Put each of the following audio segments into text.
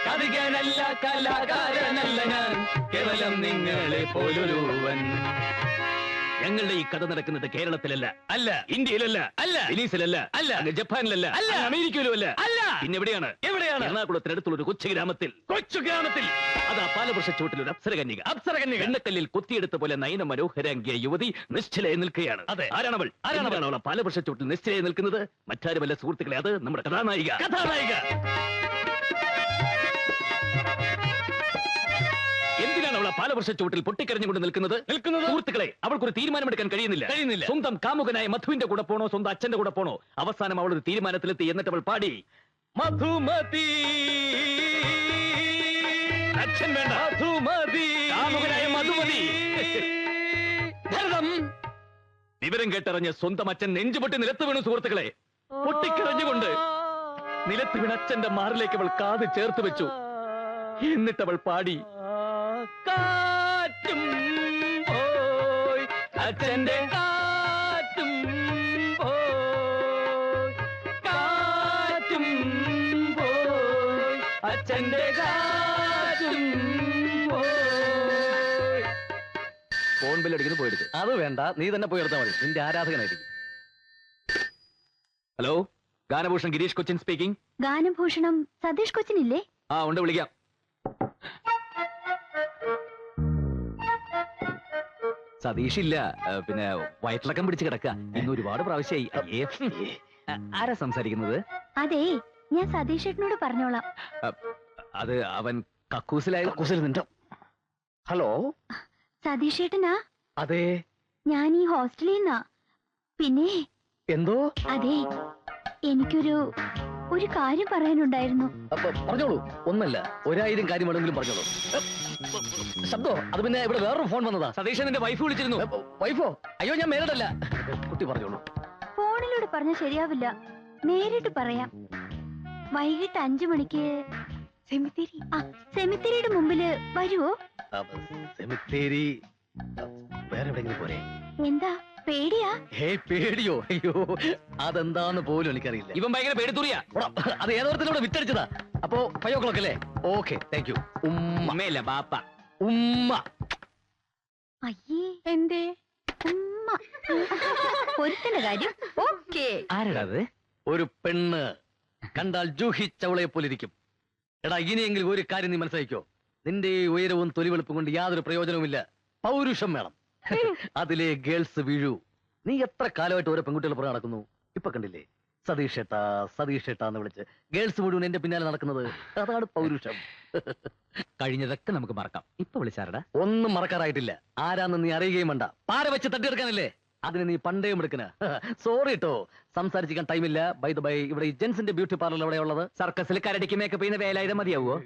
കവികനല്ല കലാകാരനല്ല ഞാൻ, കേവലം നിങ്ങളെ പോലൊരുവൻ. ഞങ്ങളുടെ ഈ കഥ നടക്കുന്നത് കേരളത്തിലല്ല, അല്ല ഇന്ത്യയിലല്ല, അല്ല വെനീസിലല്ല, അല്ല ജപ്പാനിലല്ല, അല്ല അമേരിക്കയിലുമല്ല, അല്ല പിന്നെ എവിടെയാണ്? എറണാകുളത്തിനടുത്തുള്ള ഒരു കൊച്ചു ഗ്രാമത്തിൽ. അതാ പാലവൃക്ഷച്ചോട്ടിൽ ഒരു അപ്സരകന്യക. എണ്ണക്കല്ലിൽ കൊത്തിയെടുത്ത പോലെ നയന മനോഹരാംഗിയ യുവതി നിശ്ചലയെ നിൽക്കുകയാണ്. ആരാണവൾ? അവൾ പാലവൃക്ഷച്ചോട്ടിൽ നിശ്ചലയെ നിൽക്കുന്നത്? മറ്റാരുമല്ല സുഹൃത്തുക്കളെ, അത് നമ്മുടെ കഥാനായിക. എന്തിനാണ് അവൾ പാലവൃക്ഷച്ചോട്ടിൽ പൊട്ടിക്കരഞ്ഞുകൊണ്ട് നിൽക്കുന്നത്? സുഹൃത്തുക്കളെ, അവൾക്കൊരു തീരുമാനമെടുക്കാൻ കഴിയുന്നില്ല. സ്വന്തം കാമുകനായ മധുവിന്റെ കൂടെ പോണോ സ്വന്തം അച്ഛന്റെ കൂടെ പോണോ? അവസാനം അവൾ ഒരു തീരുമാനത്തിലെത്തി. എന്നിട്ട് അവൾ പാടി, മധുമതി അച്ഛൻ വേണ്ട, മധുമതി കാമുകനായ മധുമതി. വിവരം കേട്ടറിഞ്ഞ് സ്വന്തം അച്ഛൻ നെഞ്ചുപൊട്ടി നിലത്ത് വീണു. സുഹൃത്തുക്കളെ, പൊട്ടിക്കരഞ്ഞുകൊണ്ട് നിലത്ത് വീണ അച്ഛന്റെ മാറിലേക്ക് അവൾ കാത് ചേർത്ത് വെച്ചു. എന്നിട്ട് അവൾ പാടി, കാറ്റും പോയി അച്ഛന്റെ കാറ്റും പോയി, കാറ്റും പോയി അച്ഛന്റെ കാറ്റും പോയി. ഫോൺ ബില്ലടിക്കുന്നത് പോയെടുത്ത്. അത് വേണ്ട, നീ തന്നെ പോയി എടുത്താൽ മതി, നിന്റെ ആരാധകനായിരിക്കും. Hello, Ganabhushan Girish Cochin speaking. ഗാനഭൂഷണം സതീഷ് കൊച്ചിനില്ലേ? ആ ഉണ്ട്, വിളിക്കാം. സതീഷ് ഇല്ല, പിന്നെ വയറ്റിളക്കം പിടിച്ച് കിടക്ക. ഇന്ന് ഒരുപാട് പ്രാവശ്യമായി. ആരാ സംസാരിക്കുന്നത്? അതെ, ഞാൻ സതീഷ് ഏട്ടനോട് പറഞ്ഞോളാം. അത് അവൻ കക്കൂസിലായ കക്കൂസിൽ നിന്നോ. ഹലോ, സതീഷ് ഏട്ടനാ? അതെ, ഞാൻ ഈ ഹോസ്റ്റലിൽ നിന്നാ. പിന്നെ എന്തോ? അതെ, എനിക്കൊരു കാര്യം പറയാനുണ്ടായിരുന്നു. പറഞ്ഞോളൂ. ഒന്നല്ല, 1000 കാര്യം വേണമെങ്കിലും പറഞ്ഞോളൂ. ശബ്ദോ? അത് പിന്നെ ഇവിടെ വേറൊരു ഫോൺ വന്നതാ. സതീഷ് നിന്റെ വൈഫ് വിളിച്ചിരുന്നു. വൈഫോ? അയ്യോ, ഞാൻ മേലടല്ല. കുട്ടി പറഞ്ഞോളൂ. ഫോണിലൂടെ പറഞ്ഞാൽ ശരിയാവില്ല, നേരിട്ട് പറയാം. വൈകിട്ട് 5 മണിക്ക് സെമിത്തേരിയുടെ മുമ്പില് വരുവോ? സെമിത്തേരി വേറെ എവിടെയെങ്കിലും പോരെ? എന്താ പേടിയാ? പേടിയോ? അയ്യോ, അതെന്താന്ന് പോലും എനിക്കറിയില്ല. ഇവൻ ഭയങ്കര പേടിത്തൂറിയാ. അത് ഏതോരത്തിലൂടെ വിറ്റടിച്ചതാ. അപ്പോ 5 o'clock അല്ലേ? Okay, thank you. ഉമ്മയല്ല, ബാപ്പ. ഉമ്മ. അയ്യേ, എന്തേ ഉമ്മ? പൊരുത്തിന്റെ കാര്യം ഓക്കെ. ആരാ? ഒരു പെണ്ണ് കണ്ടാൽ ജൂഹി ചൗളയെ പോലിരിക്കും. എടാ, ഇനിയെങ്കിലും ഒരു കാര്യം നീ മനസ്സിലാക്കിക്കോ. നിന്റെ ഉയരവും തൊലിവെളുപ്പും കൊണ്ട് യാതൊരു പ്രയോജനവുമില്ല. പൗരുഷം വേണം. അതിലെ ഗേൾസ് വീഴൂ. നീ എത്ര കാലമായിട്ട് ഓരോ പെൺകുട്ടികൾ പുറകെ നടക്കുന്നു. ഇപ്പൊ കണ്ടില്ലേ, സതീഷ് ഏട്ടാ സതീഷ് ഏട്ടാ എന്ന് വിളിച്ച് ഗേൾസ് മുഴുവൻ എന്റെ പിന്നാലെ നടക്കുന്നത്. അതാണ് പൗരുഷം. കഴിഞ്ഞതൊക്കെ നമുക്ക് മറക്കാം. ഇപ്പൊ വിളിച്ചാരടാ? ഒന്നും മറക്കാറായിട്ടില്ല. ആരാന്ന് നീ അറിയുകയും വേണ്ട. പാര വെച്ച് തട്ടിയെടുക്കാനല്ലേ? അതിന് നീ പണ്ടേയും എടുക്കണ. സോറി കേട്ടോ, സംസാരിച്ചിരിക്കാൻ ടൈമില്ല. ബൈ ദ ബൈ, ഇവിടെ ഈ ജെൻസിന്റെ ബ്യൂട്ടി പാർലർ എവിടെയുള്ളത്? സർക്കസിൽ കരടിക്ക് മേക്കപ്പ് ചെയ്യുന്ന വേലായുധം മതിയാവോ?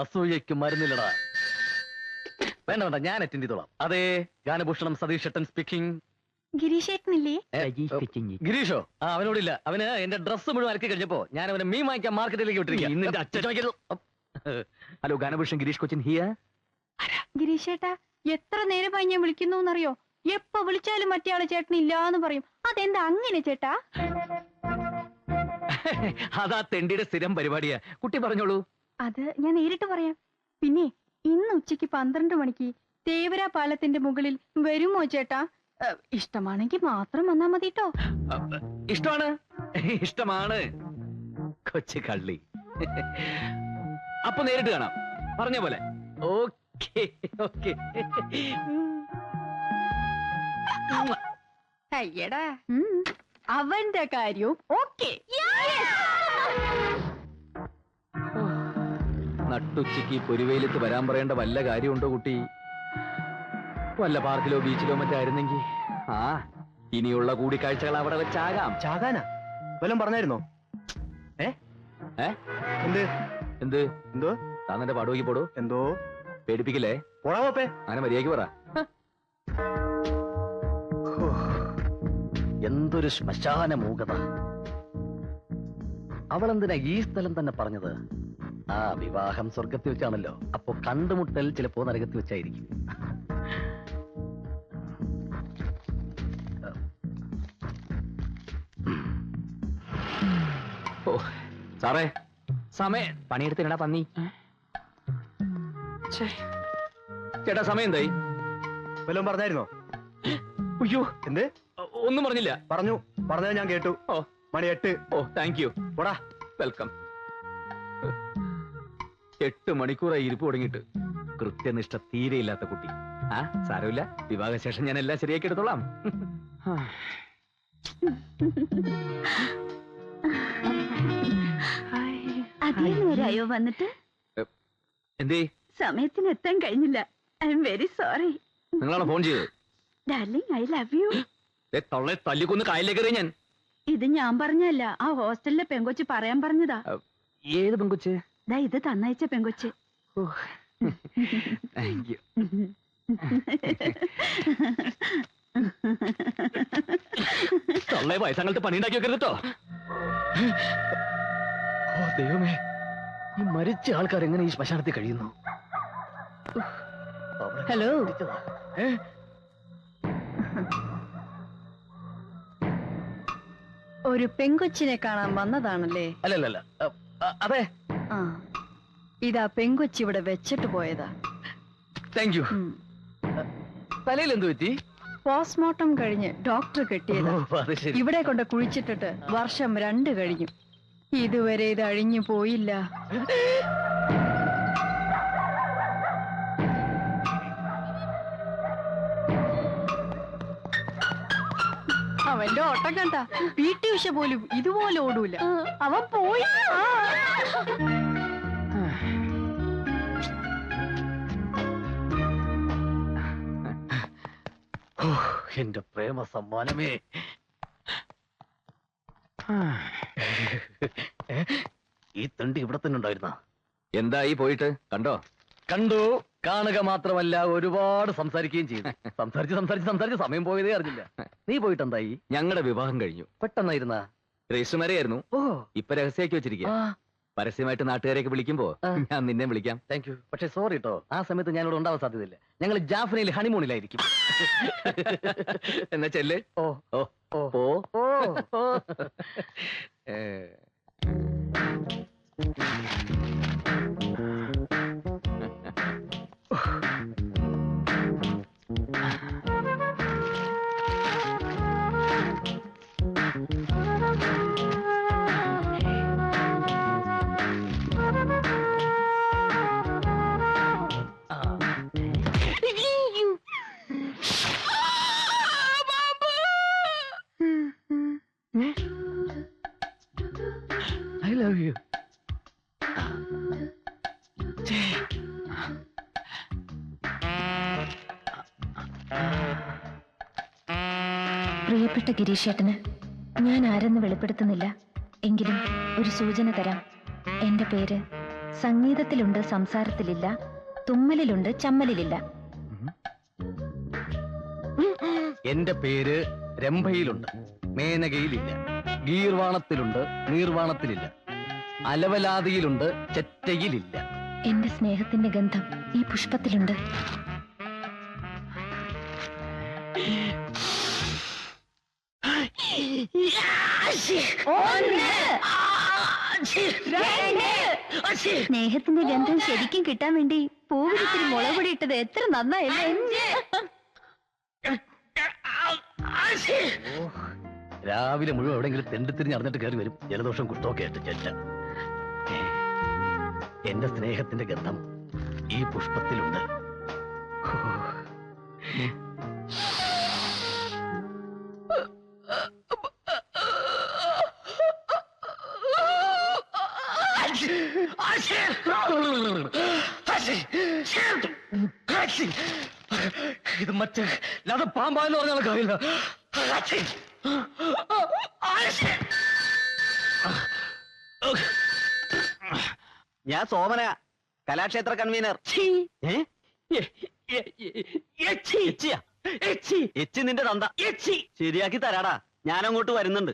അസൂയയ്ക്ക് മരുന്നില്ലടാ. വേണ്ട വേണ്ട, ഞാൻ അറ്റൻഡ് ചെയ്തോളാം. അതെ, ഗാനഭൂഷണം സതീഷ് ഏട്ടൻ സ്പീക്കിംഗ്. ഗിരീഷ് ഏട്ടനില്ലേ? ഗിരീഷോ? അവനോടില്ല. അവന് എന്റെ ഡ്രസ്സ് മുഴുവൻ അലക്കി കഴിഞ്ഞപ്പോ ഞാൻ അവനെ മീൻ വാങ്ങിക്കാൻ മാർക്കറ്റിലേക്ക് വിട്ടിരിക്കും. Hello, Ganabhushan Girish Cochin here. ഗിരീഷ് ഏട്ടാ, എത്ര നേരമായി ഞാൻ വിളിക്കുന്നു എന്നറിയോ? എപ്പോ വിളിച്ചാലും മറ്റേ ആള് ചേട്ടൻ ഇല്ലാന്ന് പറയും. അതെന്താ അങ്ങനെ ചേട്ടാ? അതാ തെണ്ടിയുടെ സ്ഥിരം പരിപാടിയാ. കുട്ടി പറഞ്ഞോളൂ. അത് ഞാൻ നേരിട്ട് പറയാം. പിന്നെ ഇന്ന് ഉച്ചയ്ക്ക് 12 മണിക്ക് തേവര പാലത്തിന്റെ മുകളിൽ വരുമോ ചേട്ടാ? ഇഷ്ടമാണെങ്കിൽ മാത്രം വന്നാ മതി കേട്ടോ. ഇഷ്ടമാണ്, ഇഷ്ടമാണ്. കൊച്ചു കള്ളി. അപ്പൊ നേരിട്ട് കാണാം, പറഞ്ഞ പോലെ. Okay okay. അയ്യടാ, അവന്റെ കാര്യവും ഓക്കെ. നട്ടുച്ചയ്ക്ക് പൊരുവെയിലത്ത് വരാൻ പറയേണ്ട വല്ല കാര്യമുണ്ടോ കുട്ടി? വല്ല പാർക്കിലോ ബീച്ചിലോ മറ്റോ ആയിരുന്നെങ്കിൽ. ഇനിയുള്ള കൂടിക്കാഴ്ചകൾ അവിടെ വെച്ചാകാം. ചാകാനാ വല്ലതും പറഞ്ഞായിരുന്നോ? എന്ത് എന്ത് എന്തോ? താൻ എന്റെ പാടുവയ്ക്ക് പോടൂ. എന്തോ പേടിപ്പിക്കില്ലേ? പോടാവേ, അങ്ങനെ മര്യാദയ്ക്ക് പറ. എന്തൊരു ശ്മശാന മൂകത. അവളെന്തിനാ ഈ സ്ഥലം തന്നെ പറഞ്ഞത്? വിവാഹം സ്വർഗത്തിൽ വെച്ചാണല്ലോ. അപ്പൊ കണ്ടുമുട്ടൽ ചിലപ്പോ നരകത്തിൽ വെച്ചായിരിക്കും. സാറേ, സമയം പണിയെടുത്തിടാ പന്നി. ചേട്ടാ സമയം എന്തായി? വല്ലതും പറഞ്ഞായിരുന്നോ? അയ്യോ എന്ത്? ഒന്നും പറഞ്ഞില്ല. പറഞ്ഞത് ഞാൻ കേട്ടു. ഓ മണി 8. ഓ താങ്ക് യു. പോടാ. വെൽക്കം. 8 മണിക്കൂറായി ഇരിപ്പ് തുടങ്ങിയിട്ട്. കൃത്യനിഷ്ഠ തീരെയില്ലാത്ത കുട്ടി. ആ സാരമില്ല, വിവാഹശേഷം ഞാൻ എല്ലാം ശരിയാക്കി എടുത്തോളാം. അതേ നേരായോ വന്നിട്ട്? എന്തേ? സമയത്തിന് എത്താൻ കഴിഞ്ഞില്ല. I'm very sorry. നിങ്ങളാണ് ഫോൺ ചെയ്തത്? Darling, I love you. തൊള്ളെ തല്ലിക്കൊന്ന് കായലിലേക്ക് എറിയ ഞാൻ. ഇത് ഞാൻ പറഞ്ഞല്ല, ആ ഹോസ്റ്റലിലെ പെങ്കൊച്ച് പറയാൻ പറഞ്ഞതാ. ഏത് പെങ്കൊച്ച്? ദാ ഇത് തന്നയച്ച പെങ്കൊച്ച്. Thank you. തൊള്ളെ വയസ്സങ്ങൾക്ക് പണി ഉണ്ടാക്കി വെക്കരുത് കേട്ടോ. ഓ ദൈവമേ, ഈ മരിച്ച ആൾക്കാർ എങ്ങനെ ഈ ശ്മശാനത്തിൽ കഴിയുന്നു? ഹലോ. ഒരു പെങ്കൊച്ചിനെ കാണാൻ വന്നതാണല്ലേ? അല്ലല്ല, അതെ. ആ, ഇതാ പെങ്കൊച്ചി ഇവിടെ വെച്ചിട്ട് പോയതാ. Thank you. തലയിൽ എന്ത് പറ്റി? പോസ്റ്റ്മോർട്ടം കഴിഞ്ഞ് ഡോക്ടർ കെട്ടിയതാ. അത് ശരി. ഇവിടെ കൊണ്ട് കുഴിച്ചിട്ടിട്ട് വർഷം 2 കഴിഞ്ഞു. ഇതുവരെ ഇത് അഴിഞ്ഞു പോയില്ല. അവന്റെ ഓട്ടം കണ്ട PT ഉഷ പോലും ഇതുപോലെ ഓടൂല. അവൻ പോയി. എന്റെ പ്രേമ സമ്മാനമേ. ഈ തണ്ടി ഇവിടെ തന്നെ ഉണ്ടായിരുന്ന? എന്തായി പോയിട്ട്? കണ്ടോ? കണ്ടു. കാണുക മാത്രമല്ല, ഒരുപാട് സംസാരിക്കുകയും ചെയ്തു. സംസാരിച്ച് സമയം പോയതേ അറിഞ്ഞില്ല. നീ പോയിട്ട് എന്തായി? ഞങ്ങളുടെ വിവാഹം കഴിഞ്ഞു. പെട്ടെന്നായിരുന്ന? Register marriage. ഓ, ഇപ്പൊ രഹസ്യമാക്കി വെച്ചിരിക്കുക. പരസ്യമായിട്ട് നാട്ടുകാരെയൊക്കെ വിളിക്കുമ്പോ ഞാൻ നിന്നെ വിളിക്കാം. Thank you. പക്ഷെ സോറി കേട്ടോ, ആ സമയത്ത് ഞാനിവിടെ ഉണ്ടാവാൻ സാധ്യതയില്ല. ഞങ്ങൾ ജാഫ്നയിൽ ഹണിമൂണിലായിരിക്കും. എന്നാ ചെല്ല്. ഓ ഓ ഓ ഓ ഓ. I love you. പ്രിയപ്പെട്ട ഗിരീഷേട്ടന് ഞാൻ ആരെന്ന് വെളിപ്പെടുത്തുന്നില്ല. എങ്കിലും ഒരു സൂചന തരാം. എന്റെ പേര് സംഗീതത്തിലുണ്ട്, സംസാരത്തിലില്ല, തുമ്മലിലുണ്ട്, ചമ്മലിലില്ല. എന്റെ പേര് രംഭയിലുണ്ട്, മേനകയിലില്ല. ഗീർവാണത്തിലുണ്ട്, നീർവാണത്തിലില്ല. അലവലാതിയിലുണ്ട്, ചെറ്റയിലില്ല. എന്റെ സ്നേഹത്തിന്റെ ഗന്ധം ഈ പുഷ്പത്തിലുണ്ട്. സ്നേഹത്തിന്റെ ഗന്ധം ശരിക്കും കിട്ടാൻ വേണ്ടി പൂവിരിച്ചിരി മുളകുപൊടി ഇട്ടത് എത്ര നന്നായല്ലേ? രാവിലെ മുഴുവൻ എവിടെയെങ്കിലും തെണ്ടിത്തിരിഞ്ഞ് അറിഞ്ഞിട്ട് കയറി വരും. ജലദോഷം കുഷ്ടമൊക്കെ ആയിട്ട് ചെറ്റ. എന്റെ സ്നേഹത്തിന്റെ ഗന്ധം ഈ പുഷ്പത്തിലുണ്ട്. ഇത് മറ്റേ അത് പാമ്പാന്ന് പറഞ്ഞാൽ കാര്യമില്ല. ഞാൻ സോമന, കലാക്ഷേത്ര കൺവീനർ. എച്ചി നിന്റെ തന്ത. ശരിയാക്കി തരാടാ, ഞാൻ അങ്ങോട്ട് വരുന്നുണ്ട്.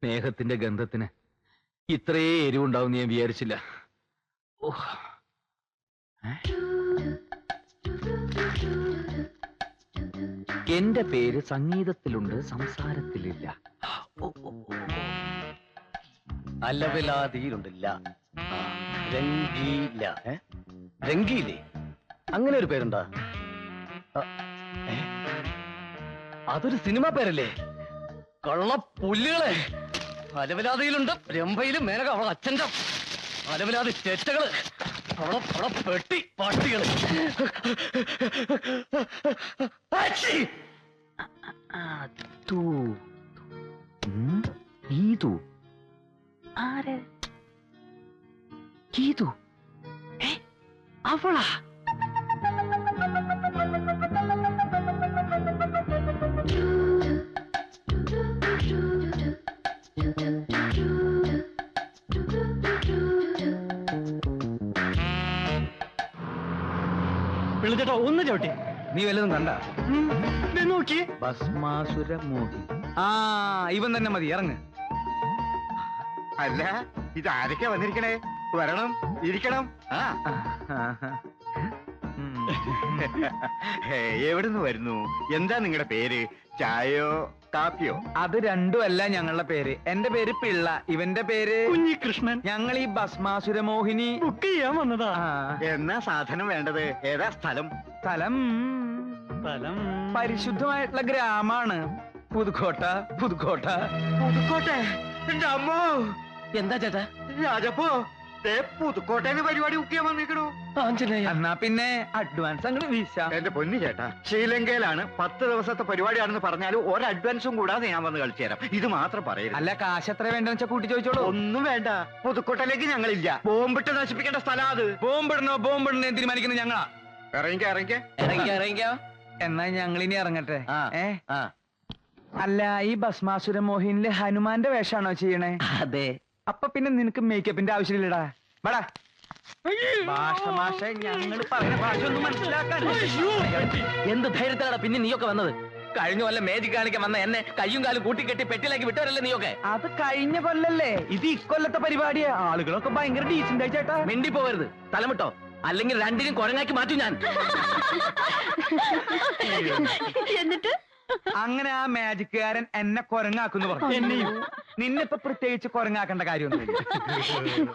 സ്നേഹത്തിന്റെ ഗന്ധത്തിന് ഇത്രേ എരിവുണ്ടാവും ഞാൻ വിചാരിച്ചില്ല. എന്റെ പേര് സംഗീതത്തിലുണ്ട്, സംസാരത്തിലില്ല. അലവിലാതിയിലുണ്ടില്ല. രംഗീല. രംഗീലേ? അങ്ങനെ ഒരു പേരുണ്ടാ? അതൊരു സിനിമ പേരല്ലേ? കള്ളപ്പുല്ലുകളെ. അലവിലാതിയിലുണ്ട്, രംഭയിലും മേനക അവളെ അച്ഛൻ്റെ അലവിലാതി ചേറ്റകള്, അവളെ പെട്ടി പട്ടികള്. ഗീതു. ആര്? ഗീതു. അവളാ? പിള്ളച്ചേട്ടാ ഒന്ന് ചവിട്ടി. നീ വല്ലതും കണ്ട? നോക്കി. ഭസ്മാസുര മോഹി. ആ, ഇവൻ തന്നെ മതി, ഇറങ്ങ്. അല്ല, ഇത് ആരൊക്കെ വന്നിരിക്കണേ? വരണം, ഇരിക്കണം. എവിടുന്ന് വരുന്നു? എന്താ നിങ്ങളുടെ പേര്? ചായയോ കാപ്പിയോ? അത് രണ്ടുമല്ല ഞങ്ങളുടെ പേര്. എന്റെ പേര് പിള്ള, ഇവന്റെ പേര് കുഞ്ഞികൃഷ്ണൻ. ഞങ്ങൾ ഈ ഭസ്മാസുര മോഹിനി ബുക്ക് ചെയ്യാൻ വന്നതാ. എന്നാ സാധനം വേണ്ടത്? ഏതാ സ്ഥലം? സ്ഥലം പരിശുദ്ധമായിട്ടുള്ള ഗ്രാമാണ് പുതുക്കോട്ട. പുതുക്കോട്ട. പുതുക്കോട്ടെ. എന്റെ അമ്മോ, എന്താ ചേട്ടാ? രാജപ്പോ പുതുക്കോട്ടേന്ന് പരിപാടി ബുക്ക് ചെയ്യാൻ വന്നിരിക്കണോ? എന്നാ പിന്നെ അഡ്വാൻസ് അങ്ങോട്ട് വീശാം. എന്റെ പൊന്നു ചേട്ടാ, ശ്രീലങ്കയിലാണ്, 10 ദിവസത്തെ പരിപാടിയാണെന്ന് പറഞ്ഞാലും ഒരു അഡ്വാൻസും കൂടാതെ ഞാൻ വന്ന് കളിച്ചു തരാം. ഇത് മാത്രം പറയരുത്. അല്ല, കാശ് എത്ര വേണ്ടെന്ന് വെച്ചാ കൂട്ടി ചോദിച്ചോളൂ. ഒന്നും വേണ്ട, പുതുക്കോട്ടയിലേക്ക് ഞങ്ങളില്ല. ബോംബിട്ട് നശിപ്പിക്കേണ്ട സ്ഥലം അത്. ബോംബിടണോ തീരുമാനിക്കുന്നത് ഞങ്ങളാ. ഇറങ്ങിക്കോ. എന്നാ ഞങ്ങളിനി ഇറങ്ങട്ടെ. അല്ല, ഈ ഭസ്മാസുര മോഹിനില് ഹനുമാന്റെ വേഷാണോ ചെയ്യണേ? അതെ. അപ്പൊ പിന്നെ നിനക്ക് മേക്കപ്പിന്റെ ആവശ്യമില്ലടാ. വേടാ ഭാഷ ഞങ്ങൾ പറയുന്ന ഭാഷ ഒന്നും മനസ്സിലാക്കാൻ. എന്ത് ധൈര്യത്തിലാണ് പിന്നെ നീയൊക്കെ വന്നത്? കഴിഞ്ഞ കൊല്ലം മേജിക് കാണിക്കാൻ വന്ന എന്നെ കയ്യും കാലും കൂട്ടിക്കെട്ടി പെട്ടിയിലേക്ക് വിട്ടവരല്ലേ നീയൊക്കെ? അത് കഴിഞ്ഞ കൊല്ലല്ലേ, ഇത് ഇക്കൊല്ലത്തെ പരിപാടിയാ. ആളുകളൊക്കെ ഭയങ്കര ഡീസന്റ് ആയി ചേട്ടാ. മിണ്ടി പോകരുത്, തലമിട്ടോ, അല്ലെങ്കിൽ രണ്ടിനും കുരങ്ങാക്കി മാറ്റും ഞാൻ. എന്നിട്ട് അങ്ങനെ ആ മാജിക്കുകാരൻ എന്നെ കുരങ്ങാക്കുന്നു പറഞ്ഞു. നിന്നെ ഇപ്പൊ പ്രത്യേകിച്ച് കുരങ്ങാക്കേണ്ട കാര്യമൊന്നുമില്ല.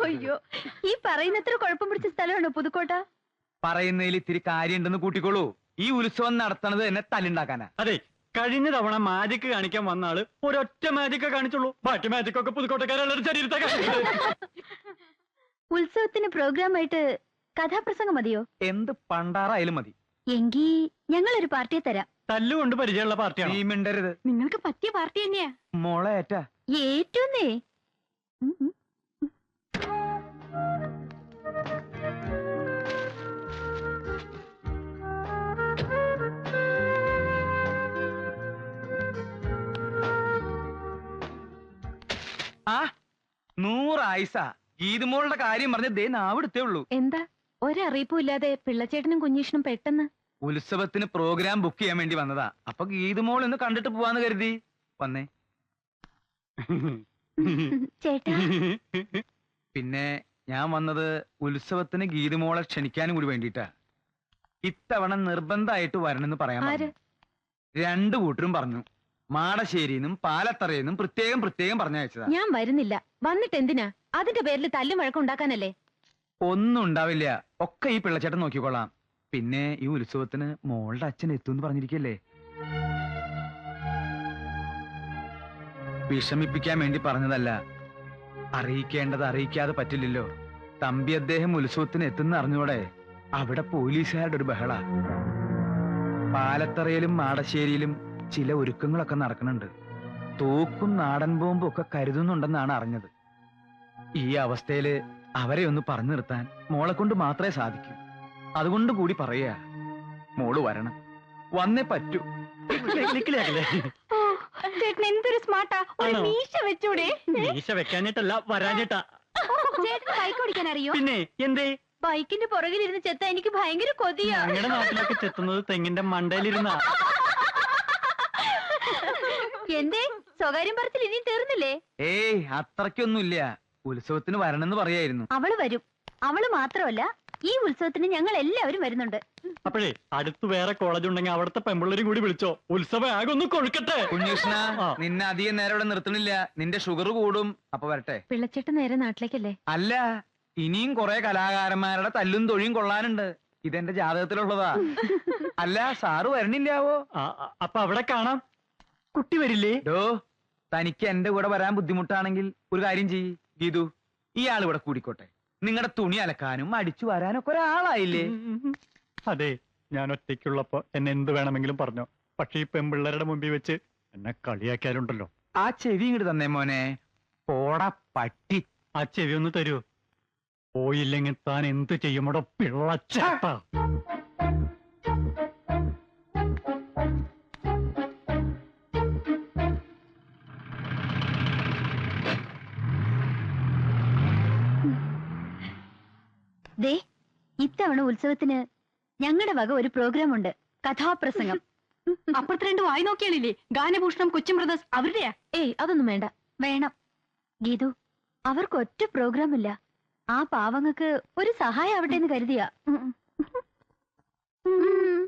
അയ്യോ, ഈ പറയുന്നത്ര കുഴപ്പം പിടിച്ച സ്ഥലമാണോ പുതുക്കോട്ട? പറയുന്നതിൽ ഇത്തിരി കാര്യമുണ്ടെന്ന് കൂട്ടിക്കോളൂ. ഈ ഉത്സവം നടത്തണത് എന്നെ തല്ലുണ്ടാക്കാനാ. അതെ, കഴിഞ്ഞ തവണ മാജിക് കാണിക്കാൻ വന്ന ആള് ഒരൊറ്റ മാജിക്കേ കാണിച്ചുള്ളൂ. ബാക്കി മാജിക് ഒക്കെ പുതുക്കോട്ടക്കാരുടെ ശരീരത്തെ ഉത്സവത്തിന് പ്രോഗ്രാമായിട്ട് കഥാപ്രസംഗം മതിയോ? എന്ത് പണ്ടാറായാലും മതി. എങ്കി ഞങ്ങളൊരു പാർട്ടിയെ തരാം. തല്ലുകൊണ്ട് പരിചയമുള്ള പാർട്ടിയാണ്. നീ മിണ്ടരുത്. നിങ്ങൾക്ക് പറ്റിയ പാർട്ടി തന്നെയാ. മോളെ ഏറ്റാ. ഏറ്റൂന്നേ. ആ 100 ആയിസ ഗീതുമോളുടെ കാര്യം പറഞ്ഞ് ദേ നാവിടുത്തേ ഉള്ളൂ. എന്താ ഒരറിയിപ്പും ഇല്ലാതെ പിള്ളച്ചേട്ടനും കുഞ്ഞീഷനും പെട്ടെന്ന്? ഉത്സവത്തിന് പ്രോഗ്രാം ബുക്ക് ചെയ്യാൻ വേണ്ടി വന്നതാ. അപ്പൊ ഗീതുമോൾ ഒന്ന് കണ്ടിട്ട് പോവാന്ന് കരുതി വന്നേ. ചേട്ടാ, പിന്നെ ഞാൻ വന്നത് ഉത്സവത്തിന് ഗീതുമോളെ ക്ഷണിക്കാനും കൂടി വേണ്ടിട്ടാ. ഇത്തവണ നിർബന്ധമായിട്ട് വരണമെന്ന് പറയാൻ പറഞ്ഞു. 2 കൂട്ടരും പറഞ്ഞു. മാടശ്ശേരിന്നും പാലത്തറയെന്നും പ്രത്യേകം പറഞ്ഞയച്ചതാ. ഞാൻ വരുന്നില്ല. വന്നിട്ട് എന്തിനാ? അതിന്റെ പേരിൽ തല്ലും വഴക്കം ഉണ്ടാക്കാനല്ലേ? ഒന്നും ഉണ്ടാവില്ല, ഒക്കെ ഈ പിള്ളച്ചേട്ടൻ നോക്കിക്കോളാം. പിന്നെ ഈ ഉത്സവത്തിന് മോളുടെ അച്ഛൻ എത്തുമെന്ന് പറഞ്ഞിരിക്കല്ലേ. വിഷമിപ്പിക്കാൻ വേണ്ടി പറഞ്ഞതല്ല. അറിയിക്കേണ്ടത് അറിയിക്കാതെ പറ്റില്ലല്ലോ. തമ്പി അദ്ദേഹം ഉത്സവത്തിന് എത്തുന്ന അറിഞ്ഞോടെ അവിടെ പോലീസുകാരുടെ ഒരു ബഹള. പാലത്തറയിലും മാടശ്ശേരിയിലും ചില ഒരുക്കങ്ങളൊക്കെ നടക്കുന്നുണ്ട്. തോക്കും നാടൻ ബോംബും ഒക്കെ കരുതുന്നുണ്ടെന്നാണ് അറിഞ്ഞത്. ഈ അവസ്ഥയില് അവരെ ഒന്ന് പറഞ്ഞു നിർത്താൻ മോളെ കൊണ്ട് മാത്രമേ സാധിക്കൂ. അതുകൊണ്ട് കൂടി പറയാ, മോള് വരണം, വന്നേ പറ്റൂ. ചേട്ടൻ എന്തൊരു സ്മാർട്ടാ. ഒരു മീശ വെച്ചൂടെ? മീശ വെക്കാനിട്ടല്ല, വരാനിട്ടാ. ചേട്ടന് ബൈക്ക് ഓടിക്കാൻ അറിയോ? പിന്നെ എന്തേ? ബൈക്കിന്റെ പുറകിലിരുന്ന് ചെത്ത എനിക്ക് ഭയങ്കര കൊതിയാ. ഞങ്ങളുടെ നാട്ടിലൊക്കെ ചെത്തുന്നത് തെങ്ങിന്റെ മണ്ടയിലിരുന്ന. എന്തേ സ്വകാര്യം പറച്ചിൽ ഇനിയും തീർന്നില്ലേ? ഏയ്, അത്രയ്ക്കൊന്നുമില്ല. ഉത്സവത്തിന് വരണമെന്ന് പറയായിരുന്നു. അവള് വരും. അവള് മാത്രമല്ല, ഈ ഉത്സവത്തിന് ഞങ്ങൾ എല്ലാവരും വരുന്നുണ്ട്. അപ്പോഴേ അടുത്ത് വേറെ കോളേജ് ഉണ്ടെങ്കിൽ അവിടുത്തെ പെമ്പിള്ളേരും കൂടി വിളിച്ചോ. ഉത്സവം ആകെ ഒന്ന് കൊഴുക്കട്ടെ. കുഞ്ഞുഷ്ണ ആ. നിന്നെ അധികം നേരം ഇവിടെ നിർത്തണില്ല, നിന്റെ ഷുഗർ കൂടും. അപ്പൊ വരട്ടെ. പിള്ളച്ചേട്ടൻ നേരെ നാട്ടിലേക്കല്ലേ? അല്ല, ഇനിയും കുറെ കലാകാരന്മാരുടെ തല്ലും തൊഴിയും കൊള്ളാനുണ്ട്. ഇതെന്റെ ജാതകത്തിലുള്ളതാ. അല്ല, സാറ് വരണില്ലാവോ? അപ്പൊ അവിടെ കാണാം. കുട്ടി വരില്ലേ? ഡോ, തനിക്ക് എന്റെ കൂടെ വരാൻ ബുദ്ധിമുട്ടാണെങ്കിൽ ഒരു കാര്യം ചെയ്യ് ഗീതു, ഇയാൾ ഇവിടെ കൂടിക്കോട്ടെ. നിങ്ങളുടെ തുണി അലക്കാനും അടിച്ചു വരാനൊക്കെ ഒരാളായില്ലേ? അതെ, ഞാൻ ഒറ്റയ്ക്കുള്ളപ്പോ എന്നെ എന്ത് വേണമെങ്കിലും പറഞ്ഞോ. പക്ഷെ ഈ പെമ്പിള്ളേരുടെ മുമ്പിൽ വെച്ച് എന്നെ കളിയാക്കിയാലുണ്ടല്ലോ. ആ ചെവി ഇങ്ങോട്ട് തന്നേ മോനെ. പോടാ പട്ടി. ആ ചെവി ഒന്ന് തരൂ. പോയില്ലെങ്കിൽ താൻ എന്ത് ചെയ്യുമോടോ പിള്ളച്ചേട്ടാ. ദേ, ഇത്തവണ ഉത്സവത്തിന് ഞങ്ങളുടെ വക ഒരു പ്രോഗ്രാം ഉണ്ട്. കഥാപ്രസംഗം. അപ്പുറത്ത് രണ്ട് വായി നോക്കിയാളില്ലേ? ഗാനഭൂഷണം, കൊച്ചിൻ ബ്രദേഴ്സ് അവരുടെയാ? ഏയ്, അതൊന്നും വേണ്ട. വേണം ഗീതു, അവർക്ക് ഒറ്റ പ്രോഗ്രാം ഇല്ല. ആ പാവങ്ങൾക്ക് ഒരു സഹായം ആവട്ടെ എന്ന് കരുതിയാ.